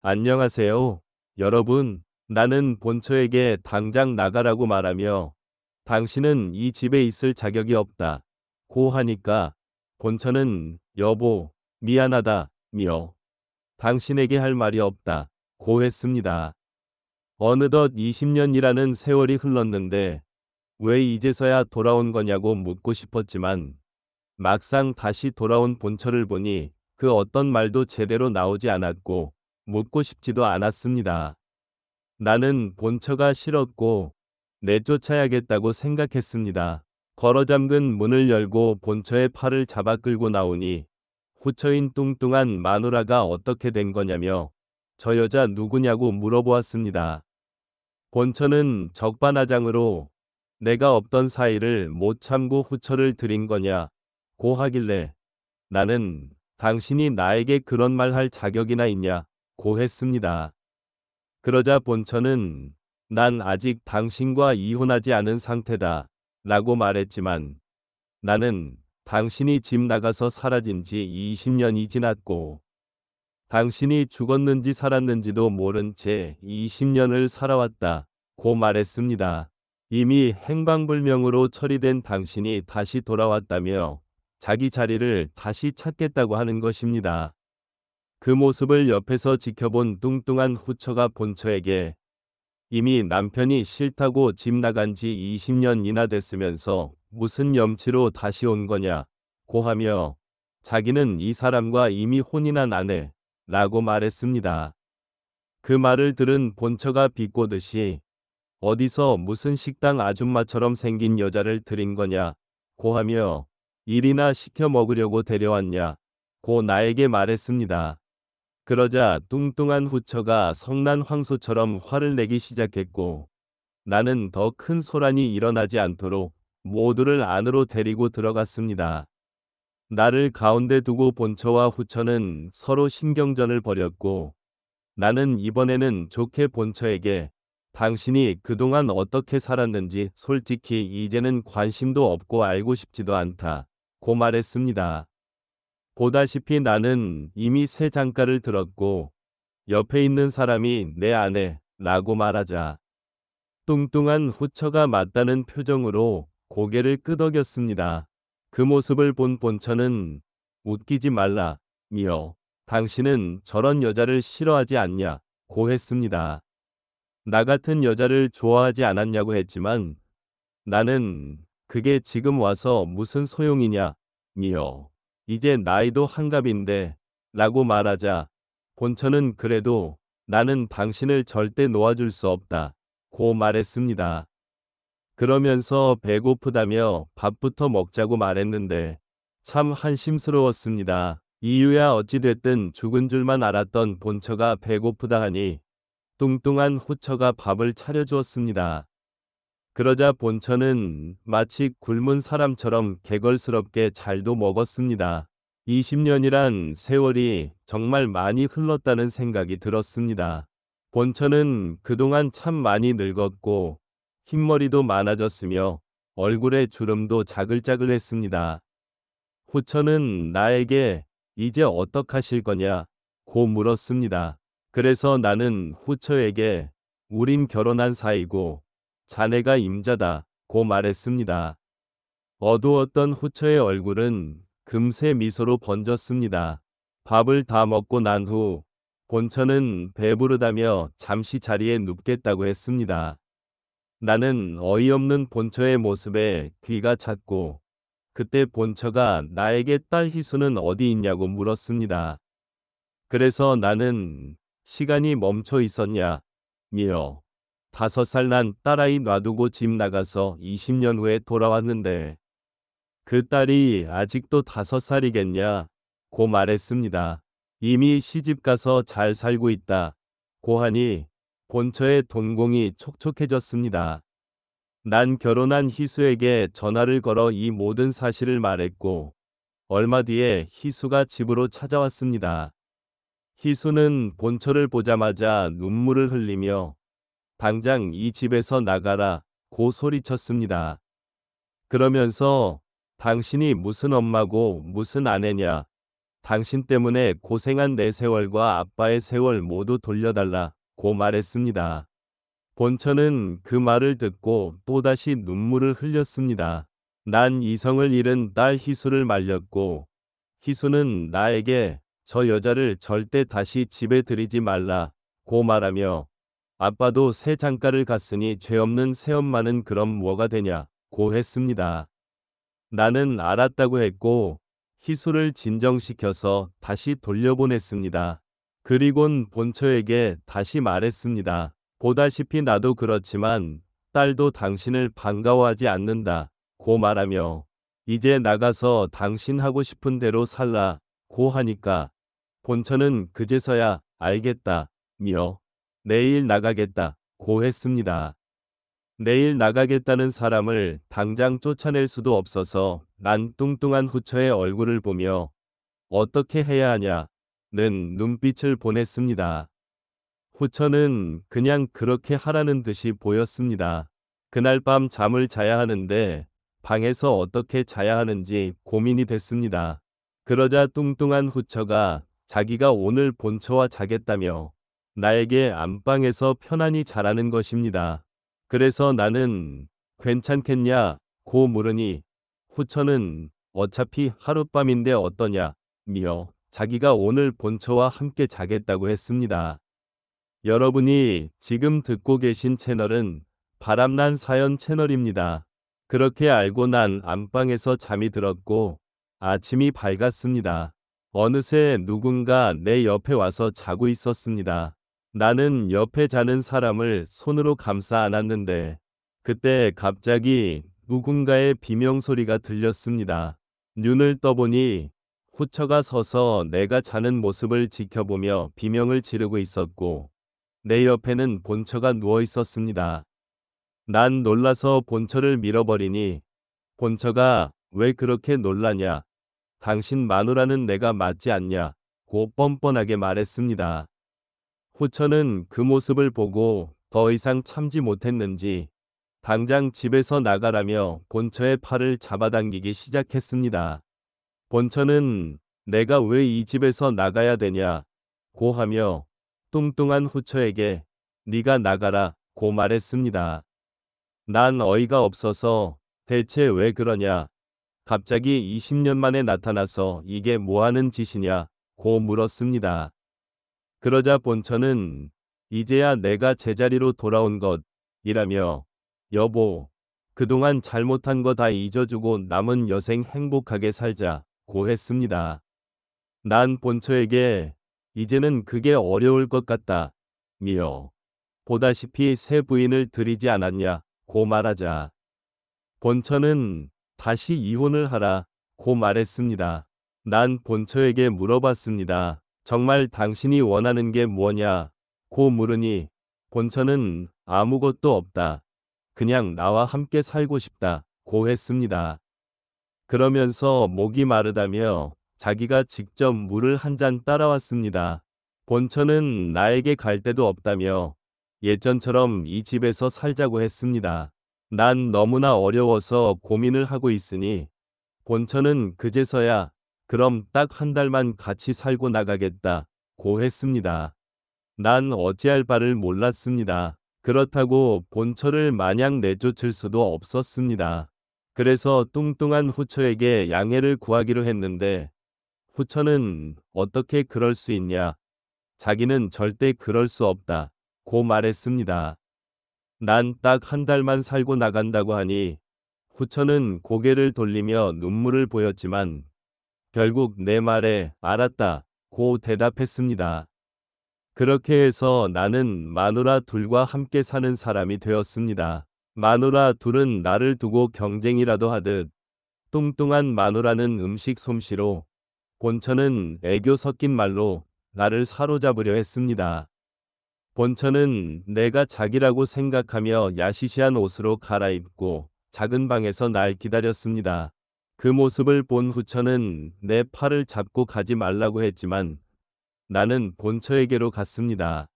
안녕하세요. 여러분, 나는 본처에게 당장 나가라고 말하며 당신은 이 집에 있을 자격이 없다. 고 하니까 본처는 여보, 미안하다, 며 당신에게 할 말이 없다. 고 했습니다. 어느덧 20년이라는 세월이 흘렀는데 왜 이제서야 돌아온 거냐고 묻고 싶었지만 막상 다시 돌아온 본처를 보니 그 어떤 말도 제대로 나오지 않았고 묻고 싶지도 않았습니다. 나는 본처가 싫었고 내쫓아야겠다고 생각했습니다. 걸어 잠근 문을 열고 본처의 팔을 잡아 끌고 나오니 후처인 뚱뚱한 마누라가 어떻게 된 거냐며 저 여자 누구냐고 물어보았습니다. 본처는 적반하장으로 내가 없던 사이를 못 참고 후처를 들인 거냐 고 하길래 나는 당신이 나에게 그런 말 할 자격이나 있냐 고 했습니다. 그러자 본처는 난 아직 당신과 이혼하지 않은 상태다 라고 말했지만 나는 당신이 집 나가서 사라진 지 20년이 지났고 당신이 죽었는지 살았는지도 모른 채 20년을 살아왔다 고 말했습니다. 이미 행방불명으로 처리된 당신이 다시 돌아왔다며 자기 자리를 다시 찾겠다고 하는 것입니다. 그 모습을 옆에서 지켜본 뚱뚱한 후처가 본처에게 이미 남편이 싫다고 집 나간 지 20년이나 됐으면서 무슨 염치로 다시 온 거냐 고 하며 자기는 이 사람과 이미 혼인한 아내 라고 말했습니다. 그 말을 들은 본처가 비꼬듯이 어디서 무슨 식당 아줌마처럼 생긴 여자를 들인 거냐 고 하며 일이나 시켜 먹으려고 데려왔냐 고 나에게 말했습니다. 그러자 뚱뚱한 후처가 성난 황소처럼 화를 내기 시작했고 나는 더 큰 소란이 일어나지 않도록 모두를 안으로 데리고 들어갔습니다. 나를 가운데 두고 본처와 후처는 서로 신경전을 벌였고 나는 이번에는 좋게 본처에게 당신이 그동안 어떻게 살았는지 솔직히 이제는 관심도 없고 알고 싶지도 않다 고 말했습니다. 보다시피 나는 이미 새 장가를 들었고 옆에 있는 사람이 내 아내라고 말하자 뚱뚱한 후처가 맞다는 표정으로 고개를 끄덕였습니다. 그 모습을 본 본처는 웃기지 말라 며 당신은 저런 여자를 싫어하지 않냐 고 했습니다. 나 같은 여자를 좋아하지 않았냐고 했지만 나는 그게 지금 와서 무슨 소용이냐 며 이제 나이도 한갑인데 라고 말하자 본처는 그래도 나는 당신을 절대 놓아줄 수 없다 고 말했습니다. 그러면서 배고프다며 밥부터 먹자고 말했는데 참 한심스러웠습니다. 이유야 어찌됐든 죽은 줄만 알았던 본처가 배고프다 하니 뚱뚱한 후처가 밥을 차려주었습니다. 그러자 본처는 마치 굶은 사람처럼 개걸스럽게 잘도 먹었습니다. 20년이란 세월이 정말 많이 흘렀다는 생각이 들었습니다. 본처는 그동안 참 많이 늙었고 흰머리도 많아졌으며 얼굴에 주름도 자글자글했습니다. 후처는 나에게 이제 어떡하실 거냐 고 물었습니다. 그래서 나는 후처에게 우린 결혼한 사이고 자네가 임자다 고 말했습니다. 어두웠던 후처의 얼굴은 금세 미소로 번졌습니다. 밥을 다 먹고 난 후 본처는 배부르다며 잠시 자리에 눕겠다고 했습니다. 나는 어이없는 본처의 모습에 귀가 찼고 그때 본처가 나에게 딸 희수는 어디 있냐고 물었습니다. 그래서 나는 시간이 멈춰 있었냐 며 5살 난 딸아이 놔두고 집 나가서 20년 후에 돌아왔는데 그 딸이 아직도 5살이겠냐 고 말했습니다. 이미 시집가서 잘 살고 있다 고 하니 본처의 동공이 촉촉해졌습니다. 난 결혼한 희수에게 전화를 걸어 이 모든 사실을 말했고 얼마 뒤에 희수가 집으로 찾아왔습니다. 희수는 본처를 보자마자 눈물을 흘리며 당장 이 집에서 나가라 고 소리쳤습니다. 그러면서 당신이 무슨 엄마고 무슨 아내냐 당신 때문에 고생한 내 세월과 아빠의 세월 모두 돌려달라고 말했습니다. 본처는 그 말을 듣고 또다시 눈물을 흘렸습니다. 난 이성을 잃은 딸 희수를 말렸고 희수는 나에게 저 여자를 절대 다시 집에 들이지 말라고 말하며 아빠도 새 장가를 갔으니 죄 없는 새엄마는 그럼 뭐가 되냐고 했습니다. 나는 알았다고 했고 희수를 진정시켜서 다시 돌려보냈습니다. 그리곤 본처에게 다시 말했습니다. 보다시피 나도 그렇지만 딸도 당신을 반가워하지 않는다고 말하며 이제 나가서 당신 하고 싶은 대로 살라고 하니까 본처는 그제서야 알겠다며 내일 나가겠다고 했습니다. 내일 나가겠다는 사람을 당장 쫓아낼 수도 없어서 난 뚱뚱한 후처의 얼굴을 보며 어떻게 해야 하냐는 눈빛을 보냈습니다. 후처는 그냥 그렇게 하라는 듯이 보였습니다. 그날 밤 잠을 자야 하는데 방에서 어떻게 자야 하는지 고민이 됐습니다. 그러자 뚱뚱한 후처가 자기가 오늘 본처와 자겠다며 나에게 안방에서 편안히 자라는 것입니다. 그래서 나는 괜찮겠냐고 물으니 후처는 어차피 하룻밤인데 어떠냐며 자기가 오늘 본처와 함께 자겠다고 했습니다. 여러분이 지금 듣고 계신 채널은 바람난 사연 채널입니다. 그렇게 알고 난 안방에서 잠이 들었고 아침이 밝았습니다. 어느새 누군가 내 옆에 와서 자고 있었습니다. 나는 옆에 자는 사람을 손으로 감싸 안았는데 그때 갑자기 누군가의 비명소리가 들렸습니다. 눈을 떠보니 후처가 서서 내가 자는 모습을 지켜보며 비명을 지르고 있었고 내 옆에는 본처가 누워 있었습니다. 난 놀라서 본처를 밀어버리니 본처가 왜 그렇게 놀라냐? 당신 마누라는 내가 맞지 않냐고 뻔뻔하게 말했습니다. 후처는 그 모습을 보고 더 이상 참지 못했는지 당장 집에서 나가라며 본처의 팔을 잡아당기기 시작했습니다. 본처는 내가 왜 이 집에서 나가야 되냐고 하며 뚱뚱한 후처에게 네가 나가라고 말했습니다. 난 어이가 없어서 대체 왜 그러냐? 갑자기 20년 만에 나타나서 이게 뭐하는 짓이냐고 물었습니다. 그러자 본처는 이제야 내가 제자리로 돌아온 것이라며 여보, 그동안 잘못한 거 다 잊어주고 남은 여생 행복하게 살자고 했습니다. 난 본처에게 이제는 그게 어려울 것 같다며 보다시피 새 부인을 들이지 않았냐고 말하자 본처는 다시 이혼을 하라고 말했습니다. 난 본처에게 물어봤습니다. 정말 당신이 원하는 게 뭐냐고 물으니 본처는 아무것도 없다. 그냥 나와 함께 살고 싶다고 했습니다. 그러면서 목이 마르다며 자기가 직접 물을 한 잔 따라왔습니다. 본처는 나에게 갈 데도 없다며 예전처럼 이 집에서 살자고 했습니다. 난 너무나 어려워서 고민을 하고 있으니 본처는 그제서야 그럼 딱 한 달만 같이 살고 나가겠다고 했습니다. 난 어찌할 바를 몰랐습니다. 그렇다고 본처를 마냥 내쫓을 수도 없었습니다. 그래서 뚱뚱한 후처에게 양해를 구하기로 했는데 후처는 어떻게 그럴 수 있냐? 자기는 절대 그럴 수 없다고 말했습니다. 난 딱 한 달만 살고 나간다고 하니 후처는 고개를 돌리며 눈물을 보였지만 결국 내 말에 알았다고 대답했습니다. 그렇게 해서 나는 마누라 둘과 함께 사는 사람이 되었습니다. 마누라 둘은 나를 두고 경쟁이라도 하듯 뚱뚱한 마누라는 음식 솜씨로 본처는 애교 섞인 말로 나를 사로잡으려 했습니다. 본처는 내가 자기라고 생각하며 야시시한 옷으로 갈아입고 작은 방에서 날 기다렸습니다. 그 모습을 본 후처는 내 팔을 잡고 가지 말라고 했지만 나는 본처에게로 갔습니다.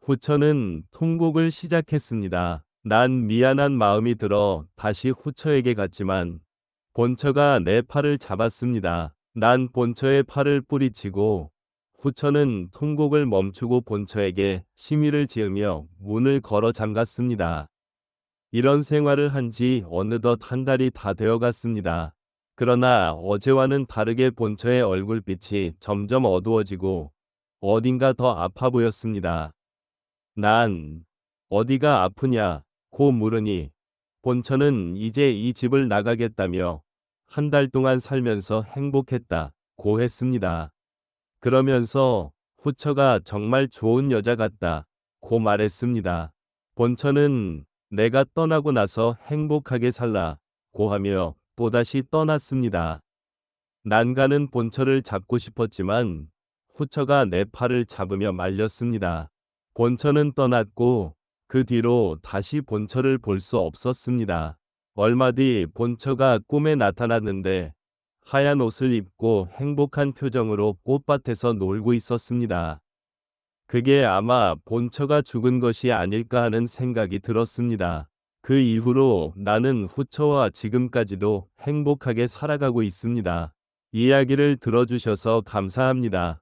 후처는 통곡을 시작했습니다. 난 미안한 마음이 들어 다시 후처에게 갔지만 본처가 내 팔을 잡았습니다. 난 본처의 팔을 뿌리치고 후처는 통곡을 멈추고 본처에게 시미를 지으며 문을 걸어 잠갔습니다. 이런 생활을 한 지 어느덧 한 달이 다 되어갔습니다. 그러나 어제와는 다르게 본처의 얼굴빛이 점점 어두워지고 어딘가 더 아파 보였습니다. 난 어디가 아프냐? 고 물으니 본처는 이제 이 집을 나가겠다며 한 달 동안 살면서 행복했다 고 했습니다. 그러면서 후처가 정말 좋은 여자 같다 고 말했습니다. 본처는 내가 떠나고 나서 행복하게 살라 고 하며 또다시 떠났습니다. 난가는 본처를 잡고 싶었지만 후처가 내 팔을 잡으며 말렸습니다. 본처는 떠났고 그 뒤로 다시 본처를 볼 수 없었습니다. 얼마 뒤 본처가 꿈에 나타났는데 하얀 옷을 입고 행복한 표정으로 꽃밭에서 놀고 있었습니다. 그게 아마 본처가 죽은 것이 아닐까 하는 생각이 들었습니다. 그 이후로 나는 후처와 지금까지도 행복하게 살아가고 있습니다. 이야기를 들어주셔서 감사합니다.